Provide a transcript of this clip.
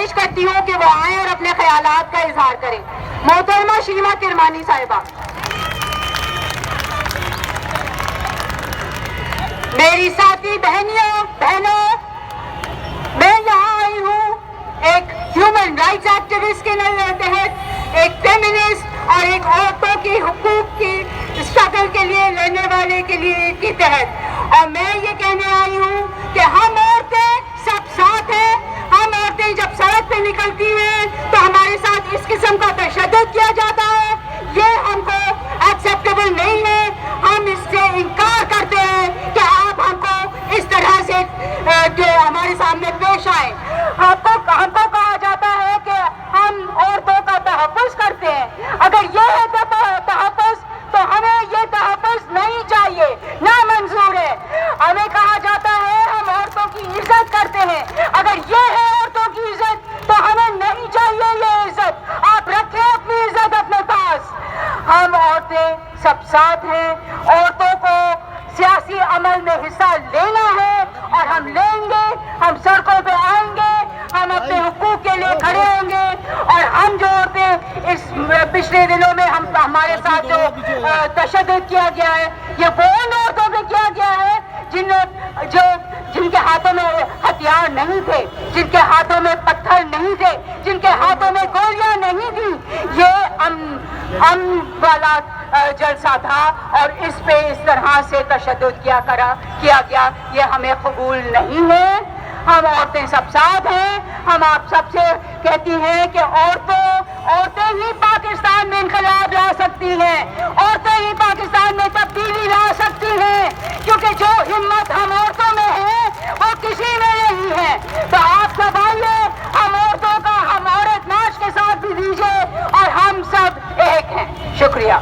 گزارش کرتی ہوں کہ وہ آئیں اور اپنے خیالات کا اظہار کریں۔ محترمہ شیما کرمانی صاحبہ، میری ساتھی بہنوں، میں یہاں آئی ہوں ایک ہیومن رائٹس ایکٹیوسٹ کے تحت، ایک فیمنسٹ اور ایک عورتوں کی حقوق کی اسٹرگل کے لیے لڑنے والے کے لیے کی تحت، اور میں یہ کہنے آئی ہوں کہ ہم عورتیں سب ساتھ ہیں۔ ہم عورتیں جب سڑک پہ نکلتی ہیں تو ہمارے ساتھ اس قسم کا تشدد کیا جاتا ہے، یہ ہم کو ایکسیپٹیبل نہیں ہے۔ ہم اس سے انکار کرتے ہیں کہ آپ ہم کو اس طرح سے ہمارے سامنے پیش آئیں۔ ہم کو کہا جاتا ہے کہ ہم عورتوں کا تحفظ کرتے ہیں۔ اگر یہ ہے تحفظ تو ہمیں یہ تحفظ نہیں چاہیے، نامنظور ہے۔ ہمیں کہا جاتا ہے ہم عورتوں کی عزت کرتے ہیں، اگر یہ ہے عورتوں کی عزت تو ہمیں نہیں چاہیے یہ عزت۔ آپ رکھیں اپنی عزت اپنے پاس۔ ہم عورتیں سب ساتھ ہیں، عورتوں کو سیاسی عمل میں حصہ لینا ہے اور ہم لیں گے، ہم سڑکوں پہ آئیں گے، ہم اپنے حقوق کے لیے کھڑے ہوں گے۔ اور ہم جو عورتیں اس پچھلے دنوں میں ہمارے ساتھ جو تشدد کیا گیا ہے، یہ وہ ان عورتوں پہ کیا گیا ہے جن کے ہاتھوں میں ہتھیار نہیں تھے، جن کے ہاتھوں میں پتھر نہیں تھے، جن کے ہاتھوں میں گولیاں نہیں تھیں۔ یہ امن والا جلسہ تھا اور اس پہ اس طرح سے تشدد کیا گیا، یہ ہمیں قبول نہیں ہے۔ ہم عورتیں سب ساتھ ہیں۔ ہم آپ سب سے کہتی ہیں کہ عورتیں ہی پاکستان میں انقلاب لا سکتی ہیں، عورتیں ہی پاکستان میں تبدیلی لا سکتی ہیں، کیونکہ جو ہمت ہم عورتوں میں ہے وہ کسی میں نہیں ہے۔ تو آپ سب آئیے، ہم عورتوں کا ہم عورت ناچ کے ساتھ بھی دیجیے اور ہم سب ایک ہیں۔ شکریہ۔